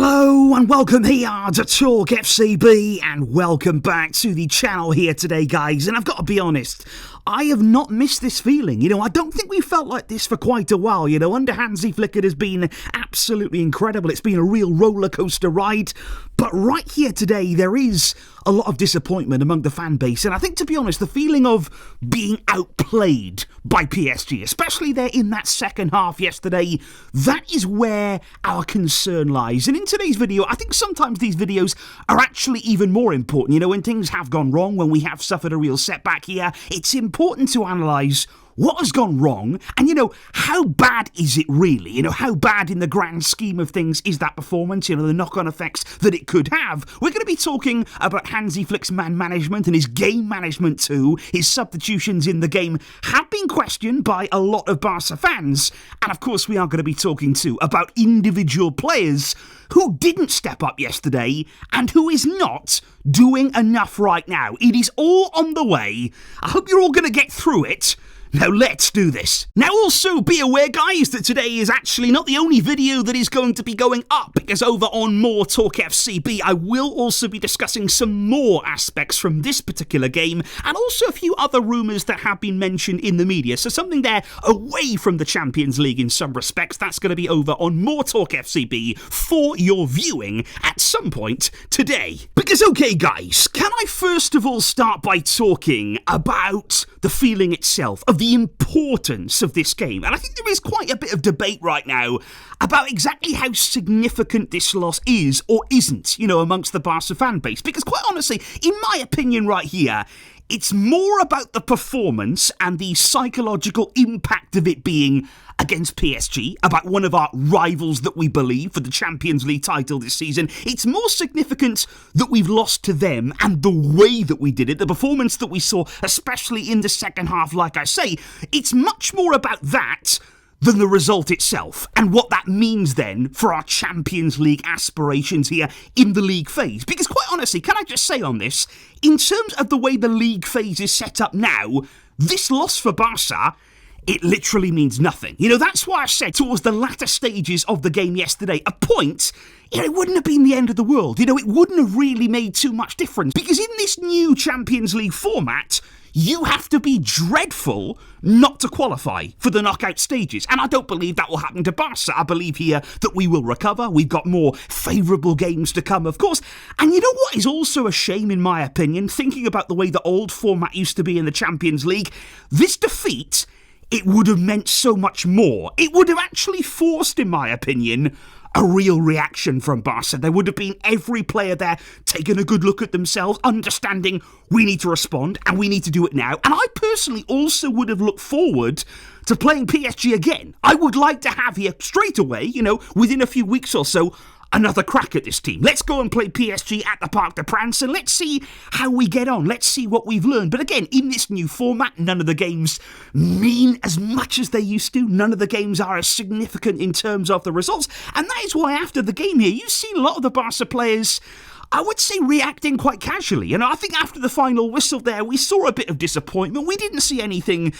Hello and welcome here to TalkFCB and welcome back to the channel here today, guys. And I've got to be honest, I have not missed this feeling. I don't think we felt like this for quite a while. Under Hansi Flick it has been absolutely incredible. It's been a real roller coaster ride. But right here today, there is a lot of disappointment among the fan base. And I think, to be honest, the feeling of being outplayed by PSG, especially there in that second half yesterday, that is where our concern lies. And in today's video, I think sometimes these videos are actually even more important. When things have gone wrong, when we have suffered a real setback here, it's important to analyse what has gone wrong, and how bad is it really? How bad in the grand scheme of things is that performance? The knock-on effects that it could have. We're going to be talking about Hansi Flick's man management and his game management too. His substitutions in the game have been questioned by a lot of Barca fans. And of course we are going to be talking too about individual players who didn't step up yesterday and who is not doing enough right now. It is all on the way. I hope you're all going to get through it. Now let's do this. Now also be aware, guys, that today is actually not the only video that is going to be going up, because over on MORETALKFCB I will also be discussing some more aspects from this particular game and also a few other rumours that have been mentioned in the media. So something there away from the Champions League in some respects. That's going to be over on MORETALKFCB for your viewing at some point today. Because okay, guys, can I first of all start by talking about the feeling itself, of the importance of this game? And I think there is quite a bit of debate right now about exactly how significant this loss is or isn't, amongst the Barca fan base. Because quite honestly, in my opinion right here, it's more about the performance and the psychological impact of it being against PSG, about one of our rivals that we believe for the Champions League title this season. It's more significant that we've lost to them and the way that we did it, the performance that we saw, especially in the second half, like I say. It's much more about that than the result itself, and what that means then for our Champions League aspirations here in the league phase. Because quite honestly, can I just say on this, in terms of the way the league phase is set up now, this loss for Barca, it literally means nothing. That's why I said towards the latter stages of the game yesterday, a point, it wouldn't have been the end of the world. It wouldn't have really made too much difference. Because in this new Champions League format, you have to be dreadful not to qualify for the knockout stages. And I don't believe that will happen to Barca. I believe here that we will recover. We've got more favourable games to come, of course. And you know what is also a shame, in my opinion, thinking about the way the old format used to be in the Champions League, this defeat, it would have meant so much more. It would have actually forced, in my opinion, a real reaction from Barca. There would have been every player there taking a good look at themselves, understanding we need to respond and we need to do it now. And I personally also would have looked forward to playing PSG again. I would like to have here straight away, within a few weeks or so, another crack at this team. Let's go and play PSG at the Parc des Princes and let's see how we get on. Let's see what we've learned. But again, in this new format, none of the games mean as much as they used to. None of the games are as significant in terms of the results. And that is why after the game here, you've seen a lot of the Barca players, I would say, reacting quite casually. I think after the final whistle there, we saw a bit of disappointment. We didn't see anything,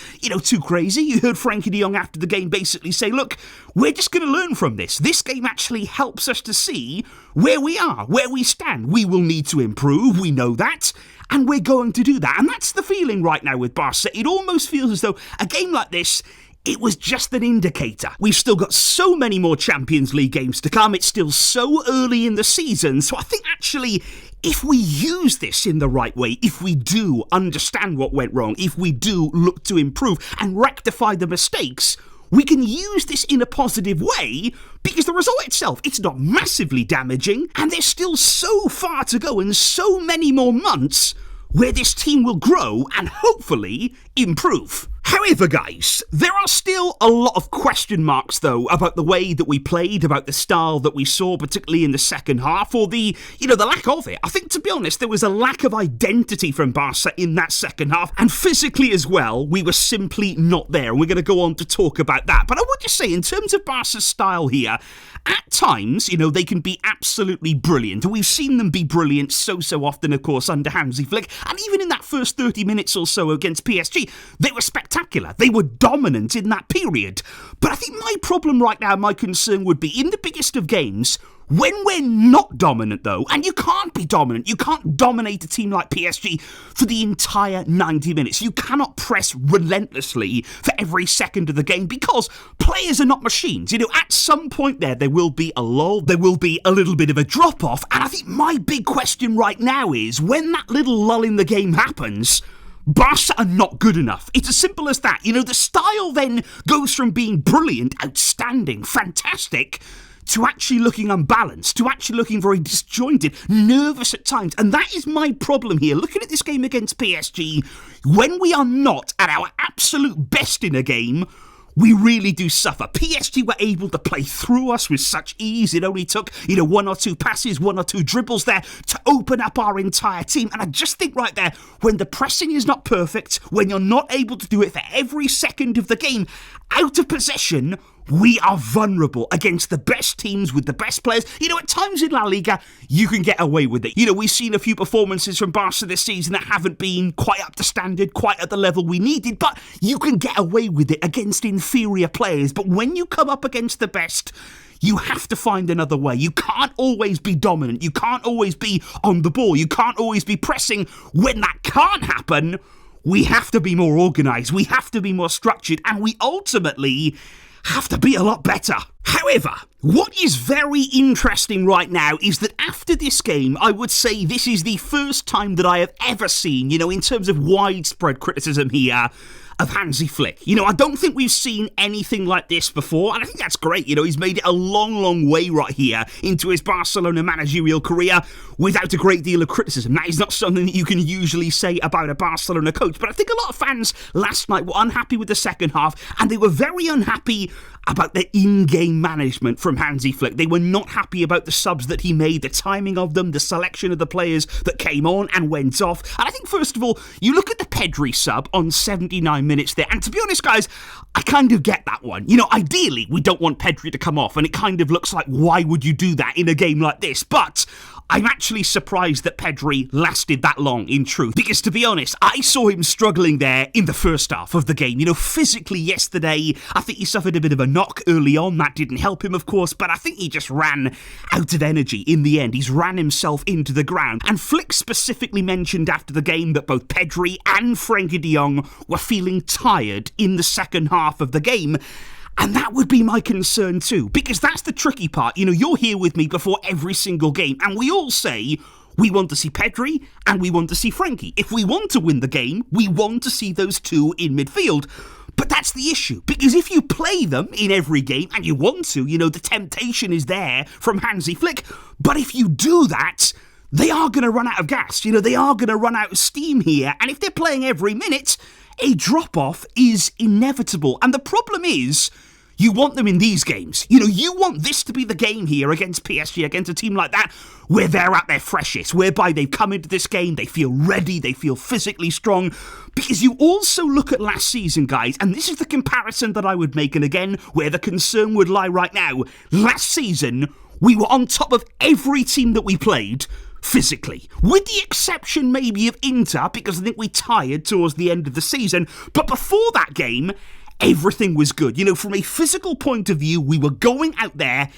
too crazy. You heard Frankie de Jong after the game basically say, look, we're just going to learn from this. This game actually helps us to see where we are, where we stand. We will need to improve. We know that. And we're going to do that. And that's the feeling right now with Barca. It almost feels as though a game like this, it was just an indicator. We've still got so many more Champions League games to come. It's still so early in the season. So I think actually, if we use this in the right way, if we do understand what went wrong, if we do look to improve and rectify the mistakes, we can use this in a positive way, because the result itself, it's not massively damaging, and there's still so far to go and so many more months where this team will grow and hopefully improve. However, guys, there are still a lot of question marks, though, about the way that we played, about the style that we saw, particularly in the second half, or the lack of it. I think, to be honest, there was a lack of identity from Barca in that second half, and physically as well, we were simply not there. We're going to go on to talk about that. But I would just say, in terms of Barca's style here, at times, they can be absolutely brilliant. We've seen them be brilliant so often, of course, under Hansi Flick, and even in that first 30 minutes or so against PSG, they were spectacular. They were dominant in that period. But I think my problem right now, my concern would be, in the biggest of games, When we're not dominant, though, and you can't be dominant, you can't dominate a team like PSG for the entire 90 minutes. You cannot press relentlessly for every second of the game because players are not machines. At some point there will be a lull, there will be a little bit of a drop-off, and I think my big question right now is, when that little lull in the game happens, Barca are not good enough. It's as simple as that. The style then goes from being brilliant, outstanding, fantastic, to actually looking unbalanced, to actually looking very disjointed, nervous at times. And that is my problem here. Looking at this game against PSG, when we are not at our absolute best in a game, we really do suffer. PSG were able to play through us with such ease. It only took, one or two passes, one or two dribbles there to open up our entire team. And I just think right there, when the pressing is not perfect, when you're not able to do it for every second of the game, out of possession, we are vulnerable against the best teams with the best players. At times in La Liga, you can get away with it. We've seen a few performances from Barca this season that haven't been quite up to standard, quite at the level we needed, but you can get away with it against inferior players. But when you come up against the best, you have to find another way. You can't always be dominant. You can't always be on the ball. You can't always be pressing. When that can't happen, we have to be more organised. We have to be more structured, and we ultimately have to be a lot better. However, what is very interesting right now is that after this game, I would say this is the first time that I have ever seen, in terms of widespread criticism here, of Hansi Flick. I don't think we've seen anything like this before, and I think that's great. He's made it a long, long way right here into his Barcelona managerial career without a great deal of criticism. That is not something that you can usually say about a Barcelona coach, but I think a lot of fans last night were unhappy with the second half, and they were very unhappy about the in-game management from Hansi Flick. They were not happy about the subs that he made, the timing of them, the selection of the players that came on and went off. And I think, first of all, you look at the Pedri sub on 79 minutes there, and to be honest, guys, I kind of get that one. Ideally, we don't want Pedri to come off, and it kind of looks like, why would you do that in a game like this? But I'm actually surprised that Pedri lasted that long, in truth, because to be honest, I saw him struggling there in the first half of the game. Physically yesterday, I think he suffered a bit of a knock early on. That didn't help him, of course, but I think he just ran out of energy in the end. He's ran himself into the ground. And Flick specifically mentioned after the game that both Pedri and Frenkie de Jong were feeling tired in the second half of the game. And that would be my concern too, because that's the tricky part. You're here with me before every single game, and we all say we want to see Pedri and we want to see Frenkie. If we want to win the game, we want to see those two in midfield. But that's the issue, because if you play them in every game, and you want to, the temptation is there from Hansi Flick, but if you do that, they are going to run out of gas. They are going to run out of steam here, and if they're playing every minute, a drop-off is inevitable. And the problem is, you want them in these games. You want this to be the game here against PSG, against a team like that, where they're at their freshest, whereby they've come into this game, they feel ready, they feel physically strong. Because you also look at last season, guys, and this is the comparison that I would make, and again, where the concern would lie right now. Last season, we were on top of every team that we played, physically, with the exception maybe of Inter, because I think we tired towards the end of the season. But before that game, everything was good. From a physical point of view, we were going out there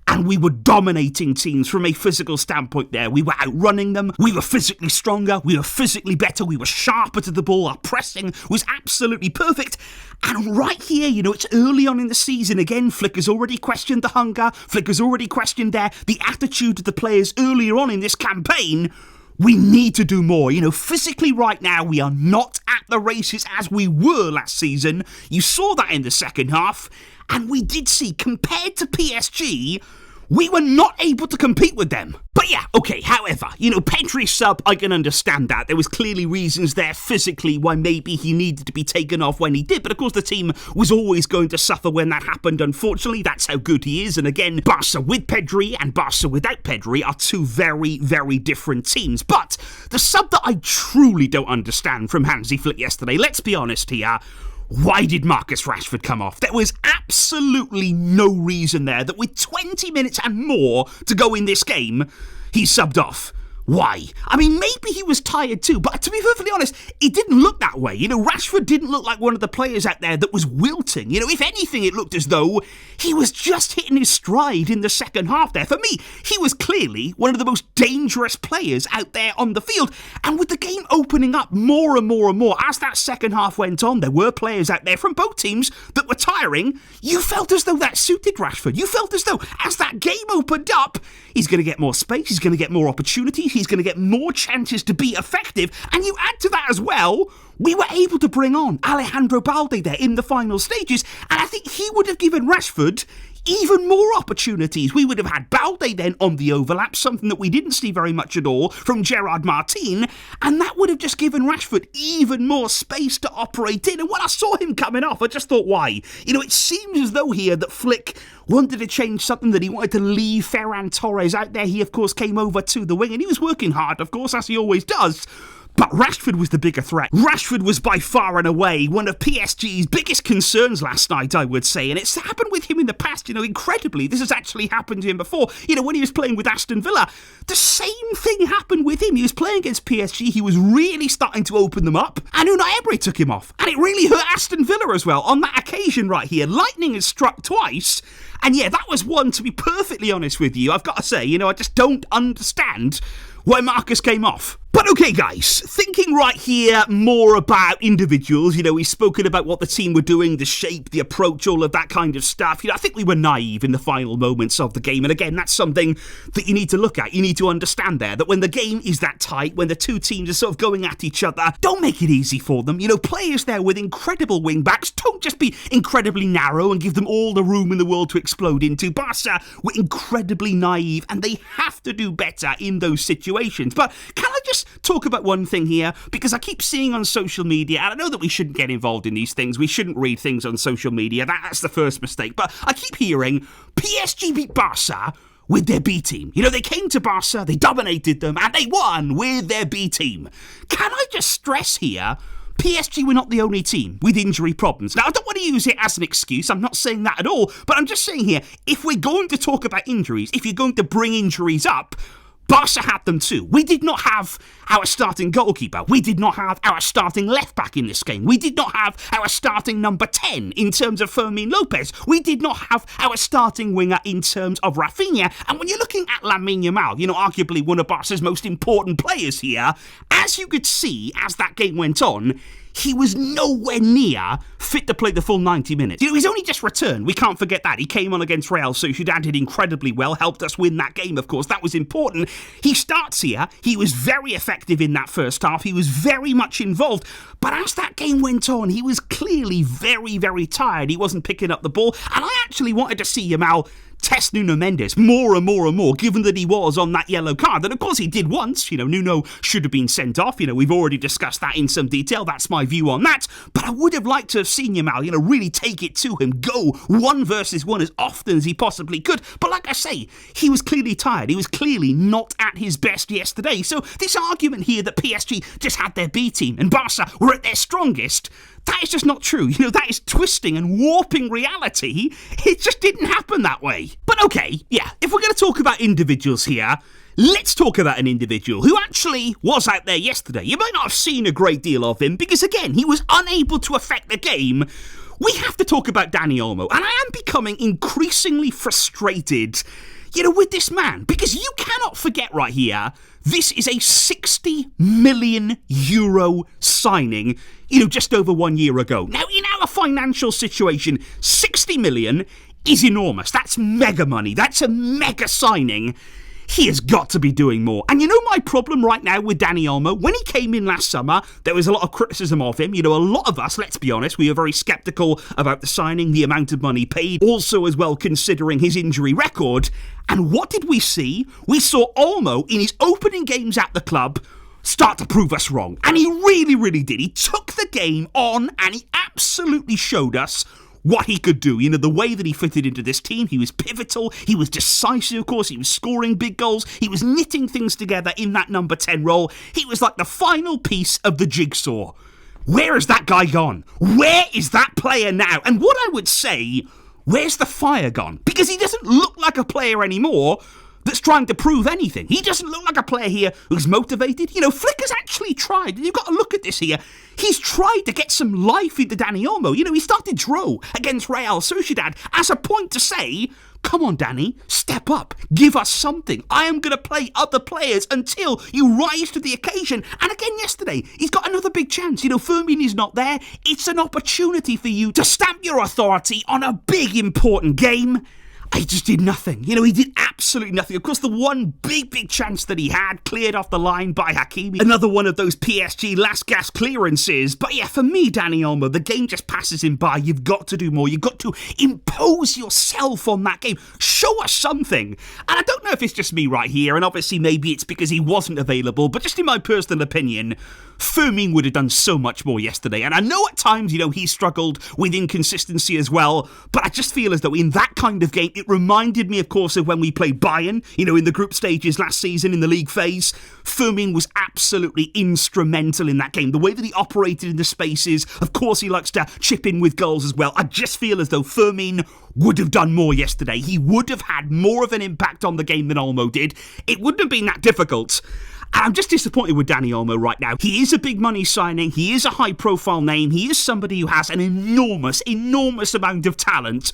and we were dominating teams from a physical standpoint there. We were outrunning them. We were physically stronger. We were physically better. We were sharper to the ball. Our pressing was absolutely perfect. And right here, it's early on in the season. Again, Flick has already questioned the hunger. Flick has already questioned the attitude of the players earlier on in this campaign. We need to do more. Physically right now, we are not at the races as we were last season. You saw that in the second half. And we did see, compared to PSG, we were not able to compete with them. But yeah, okay, however, Pedri's sub, I can understand that. There was clearly reasons there physically why maybe he needed to be taken off when he did. But of course, the team was always going to suffer when that happened, unfortunately. That's how good he is. And again, Barca with Pedri and Barca without Pedri are two very, very different teams. But the sub that I truly don't understand from Hansi Flick yesterday, let's be honest here, why did Marcus Rashford come off? There was absolutely no reason there that with 20 minutes and more to go in this game, he subbed off. Why? I mean, maybe he was tired too, but to be perfectly honest, it didn't look that way. Rashford didn't look like one of the players out there that was wilting. If anything, it looked as though he was just hitting his stride in the second half there. For me, he was clearly one of the most dangerous players out there on the field. And with the game opening up more and more and more, as that second half went on, there were players out there from both teams that were tiring. You felt as though that suited Rashford. You felt as though, as that game opened up, he's going to get more space, he's going to get more opportunities, he's going to get more chances to be effective. And you add to that as well, we were able to bring on Alejandro Balde there in the final stages, and I think he would have given Rashford even more opportunities. We would have had Balde then on the overlap, something that we didn't see very much at all from Gerard Martin, and that would have just given Rashford even more space to operate in. And when I saw him coming off, I just thought, why? It seems as though here that Flick wanted to change something, that he wanted to leave Ferran Torres out there. He, of course, came over to the wing, and he was working hard, of course, as he always does. But Rashford was the bigger threat. Rashford was by far and away one of PSG's biggest concerns last night, I would say. And it's happened with him in the past, incredibly. This has actually happened to him before. When he was playing with Aston Villa, the same thing happened with him. He was playing against PSG. He was really starting to open them up. And Unai Emery took him off. And it really hurt Aston Villa as well on that occasion right here. Lightning has struck twice. And yeah, that was one, to be perfectly honest with you, I've got to say, I just don't understand why Marcus came off. But okay, guys, thinking right here more about individuals, we've spoken about what the team were doing, the shape, the approach, all of that kind of stuff. I think we were naive in the final moments of the game. And again, that's something that you need to look at. You need to understand there that when the game is that tight, when the two teams are sort of going at each other, don't make it easy for them. Players there with incredible wing backs, don't just be incredibly narrow and give them all the room in the world to explode into. Barca were incredibly naive, and they have to do better in those situations. But can I just talk about one thing here, because I keep seeing on social media, and I know that we shouldn't get involved in these things, we shouldn't read things on social media, that's the first mistake, but I keep hearing PSG beat Barca with their B team. They came to Barca, they dominated them, and they won with their B team. Can I just stress here, PSG were not the only team with injury problems. Now, I don't want to use it as an excuse, I'm not saying that at all, but I'm just saying here, if we're going to talk about injuries, if you're going to bring injuries up, Barca had them too. We did not have our starting goalkeeper. We did not have our starting left-back in this game. We did not have our starting number 10 in terms of Fermin Lopez. We did not have our starting winger in terms of Rafinha. And when you're looking at Lamine Yamal, arguably one of Barca's most important players here, as you could see as that game went on, he was nowhere near fit to play the full 90 minutes. He's only just returned. We can't forget that. He came on against Real Sociedad, did incredibly well, helped us win that game, of course. That was important. He starts here. He was very effective in that first half. He was very much involved. But as that game went on, he was clearly very, very tired. He wasn't picking up the ball. And I actually wanted to see Yamal test Nuno Mendes more and more and more, given that he was on that yellow card. And of course he did once. Nuno should have been sent off. We've already discussed that in some detail. That's my view on that. But I would have liked to have seen Yamal, really take it to him, go 1 versus 1 as often as he possibly could. But like I say, he was clearly tired. He was clearly not at his best yesterday. So this argument here that PSG just had their B team and Barca were at their strongest, that is just not true. That is twisting and warping reality. It just didn't happen that way. But okay, yeah, if we're going to talk about individuals here, let's talk about an individual who actually was out there yesterday. You might not have seen a great deal of him because, again, he was unable to affect the game. We have to talk about Dani Olmo, and I am becoming increasingly frustrated, with this man, because you cannot forget right here, this is a 60 million euro signing, just over 1 year ago. Now, in our financial situation, 60 million is enormous. That's mega money. That's a mega signing. He has got to be doing more. And my problem right now with Dani Olmo, when he came in last summer, there was a lot of criticism of him. A lot of us, let's be honest, we were very sceptical about the signing, the amount of money paid, also as well considering his injury record. And what did we see? We saw Olmo in his opening games at the club start to prove us wrong. And he really, really did. He took the game on and he absolutely showed us what he could do. The way that he fitted into this team, he was pivotal, he was decisive, of course, he was scoring big goals, he was knitting things together in that number 10 role. He was like the final piece of the jigsaw. Where has that guy gone? Where is that player now? And what I would say, where's the fire gone? Because he doesn't look like a player anymore that's trying to prove anything. He doesn't look like a player here who's motivated. Flick has actually tried, and you've got to look at this here. He's tried to get some life into Dani Olmo. He started draw against Real Sociedad as a point to say, come on, Dani, step up. Give us something. I am going to play other players until you rise to the occasion. And again yesterday, he's got another big chance. Fermin is not there. It's an opportunity for you to stamp your authority on a big, important game. He just did nothing. He did absolutely nothing. Of course, the one big chance that he had cleared off the line by Hakimi. Another one of those PSG last gasp clearances. But yeah, for me, Dani Olmo, the game just passes him by. You've got to do more. You've got to impose yourself on that game. Show us something. And I don't know if it's just me right here, and obviously maybe it's because he wasn't available, but just in my personal opinion, Fermin would have done so much more yesterday. And I know at times, he struggled with inconsistency as well, but I just feel as though in that kind of game, it reminded me, of course, of when we played Bayern, in the group stages last season in the league phase. Fermin was absolutely instrumental in that game. The way that he operated in the spaces, of course, he likes to chip in with goals as well. I just feel as though Fermin would have done more yesterday. He would have had more of an impact on the game than Olmo did. It wouldn't have been that difficult. And I'm just disappointed with Dani Olmo right now. He is a big money signing. He is a high profile name. He is somebody who has an enormous amount of talent.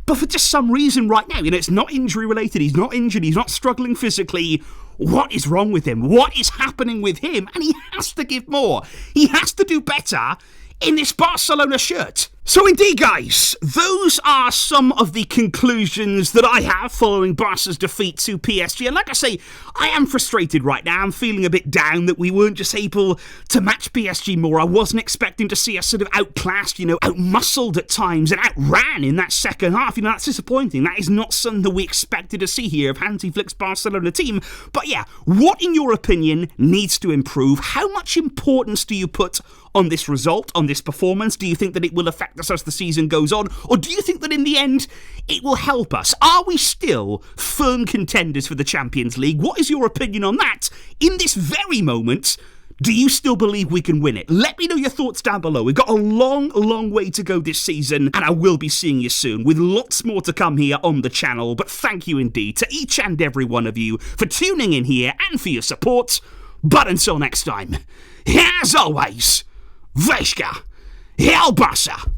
But for just some reason right now, it's not injury related. He's not injured. He's not struggling physically. What is wrong with him? What is happening with him? And he has to give more. He has to do better in this Barcelona shirt. So indeed, guys, those are some of the conclusions that I have following Barca's defeat to PSG. And like I say, I am frustrated right now. I'm feeling a bit down that we weren't just able to match PSG more. I wasn't expecting to see us sort of outclassed, outmuscled at times and outran in that second half. That's disappointing. That is not something that we expected to see here of Hansi Flick's Barcelona team. But yeah, what in your opinion needs to improve? How much importance do you put on this result, on this performance? Do you think that it will affect us as the season goes on? Or do you think that in the end, it will help us? Are we still firm contenders for the Champions League? What is your opinion on that? In this very moment, do you still believe we can win it? Let me know your thoughts down below. We've got a long way to go this season, and I will be seeing you soon with lots more to come here on the channel. But thank you indeed to each and every one of you for tuning in here and for your support. But until next time, as always, Veshka, El Barça.